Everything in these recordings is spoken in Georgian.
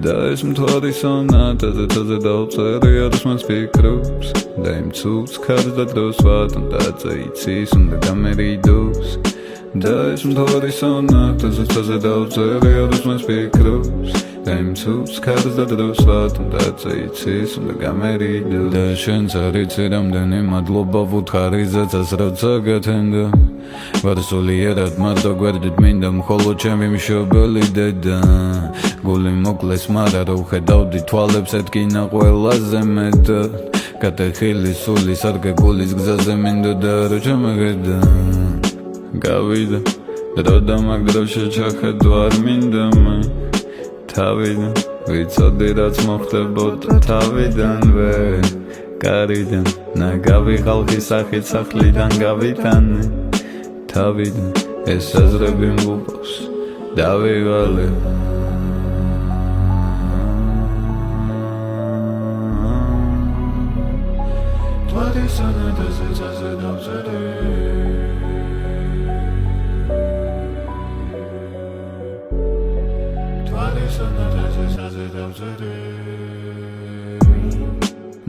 Da ist მთვარის სონატაზე თაზე დავწერე არასმაც ფიქრობს და იმ ცუც ქარს და დროს ვატან და იცის უნდა გამერიდოს და ის მთვარის სონატაზე თაზე დავწერე არასმაც ფიქრობს და იმ ცუც ქარს და დროს ვატან და იცის უნდა გამერიდოს და შენც არ იცი რამდენი მადლობა ვუთხარიზეცას როცა გათენდა ვარსულიერად მარტო გვერდით მინდა მხოლოდ ჩემი მშობელი დედა გული მოკლეს მარა რო ვხედავდი თვალებს ეთქინა ყველაზე მეტად გატეხილი სული სარგე გულის გზაზე მინდოდა რო ჩამაგედა გავიდა დრო და მაგ დროში ჩახედო არ მინდა მე თავიდან ვიცოდი რაც მოხდებოდა თავიდანვე კარიდან ნაგავი ხალხის სახით სახლიდან გავიტანე თავიდან ეს აზრები მგულობს დავივალე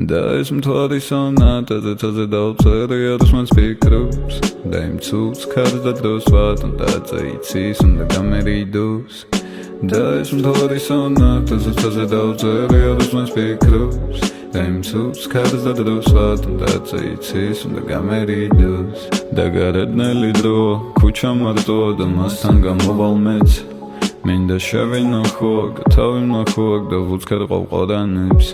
და ეს მთვარის სონატაზე თაზე დავწერე არასმაც ფიქრობს და იმ ცუც ქარს და დროს ვატან და იცის უნდა გამერიდოს და ეს მთვარის სონატაზე თაზე დავწერე არასმაც ფიქრობს და იმ ცუც ქარს და დროს ვატან და იცის უნდა გამერიდოს და გარედნელი დრო ქუჩა მარტოა და მასთან გამოვალ მეც მინდა შევინახო თავი ვნახო და ვუცქარ ყავყორანებს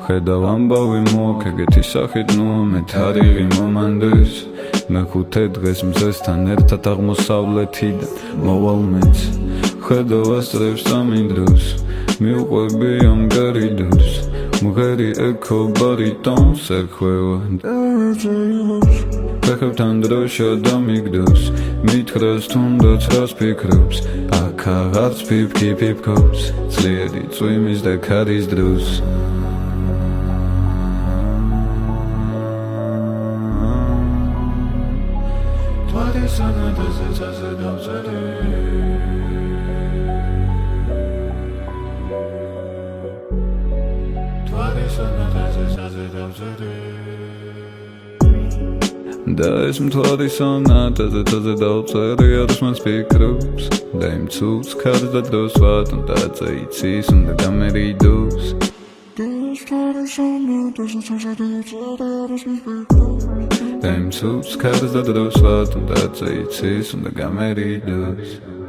ხედავ ამბავი მოაქეგეთი სახით ნუ მე თარიღი მომანდეს მეხუთე დღეს მზესთან ერთად აღმოსავლეთიდან მოვალ მეც ხედავ ასწრებს სამი დროს მიუყვები ამ გარიდოს მღერი ექო ბარიტონს ერხვევა ფეხებთან დროშა დამიგდოს მითხრას თუნდაც რას ფიქრობს აქ აღარც ფიფქი ფიფქობს ძლიერი წვიმის და ქარის დროს და ეს მთვარის სონატაზე თაზე დავწერე არასმაც ფიქრობს და იმ ცუც ქარს და დროს ვატან და იცის უნდა გამერიდოს და იმ ცუც ქარს და დროს ვატან და იცის უნდა გამერიდოს